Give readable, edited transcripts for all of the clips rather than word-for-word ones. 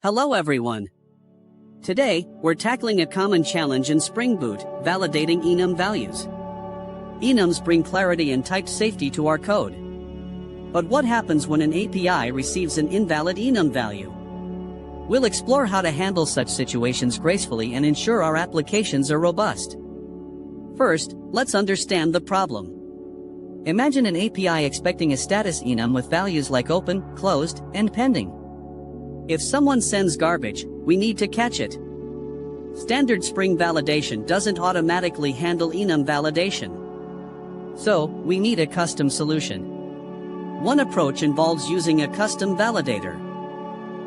Hello everyone. Today, we're tackling a common challenge in Spring Boot, validating enum values. Enums bring clarity and type safety to our code. But what happens when an API receives an invalid enum value? We'll explore how to handle such situations gracefully and ensure our applications are robust. First, let's understand the problem. Imagine an API expecting a status enum with values like open, closed, and pending. If someone sends garbage, we need to catch it. Standard Spring validation doesn't automatically handle enum validation. So, we need a custom solution. One approach involves using a custom validator.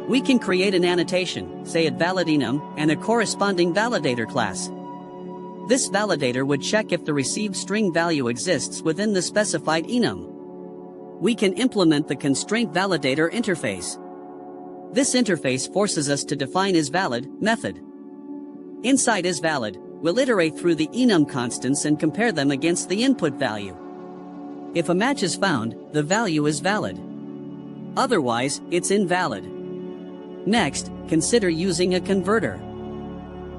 We can create an annotation, say at validenum, and a corresponding validator class. This validator would check if the received string value exists within the specified enum. We can implement the ConstraintValidator interface. This interface forces us to define isValid method. Inside isValid, we'll iterate through the enum constants and compare them against the input value. If a match is found, the value is valid. Otherwise, it's invalid. Next, consider using a converter.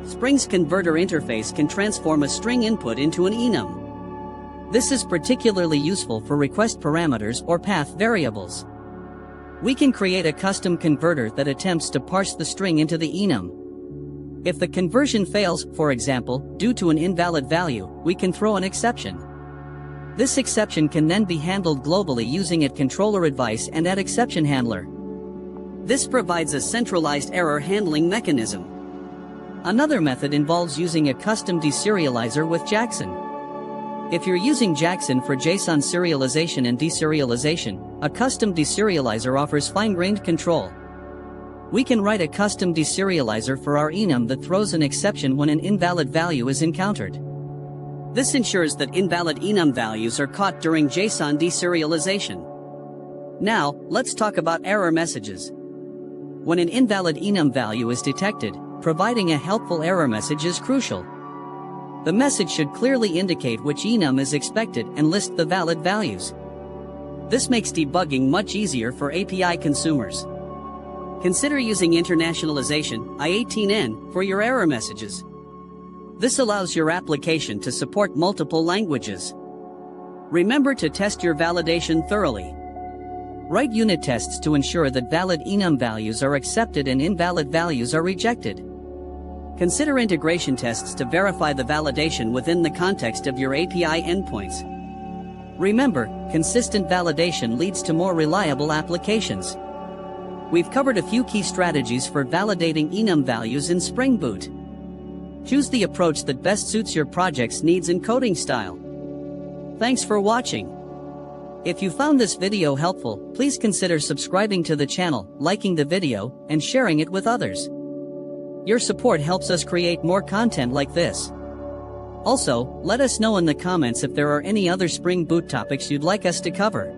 Spring's converter interface can transform a string input into an enum. This is particularly useful for request parameters or path variables. We can create a custom converter that attempts to parse the string into the enum. If the conversion fails, for example, due to an invalid value, we can throw an exception. This exception can then be handled globally using at controller advice and at exception handler. This provides a centralized error handling mechanism. Another method involves using a custom deserializer with Jackson. If you're using Jackson for JSON serialization and deserialization, a custom deserializer offers fine-grained control. We can write a custom deserializer for our enum that throws an exception when an invalid value is encountered. This ensures that invalid enum values are caught during JSON deserialization. Now, let's talk about error messages. When an invalid enum value is detected, providing a helpful error message is crucial. The message should clearly indicate which enum is expected and list the valid values. This makes debugging much easier for API consumers. Consider using internationalization, I18N, for your error messages. This allows your application to support multiple languages. Remember to test your validation thoroughly. Write unit tests to ensure that valid enum values are accepted and invalid values are rejected. Consider integration tests to verify the validation within the context of your API endpoints. Remember, consistent validation leads to more reliable applications. We've covered a few key strategies for validating enum values in Spring Boot. Choose the approach that best suits your project's needs and coding style. Thanks for watching. If you found this video helpful, please consider subscribing to the channel, liking the video, and sharing it with others. Your support helps us create more content like this. Also, let us know in the comments if there are any other Spring Boot topics you'd like us to cover.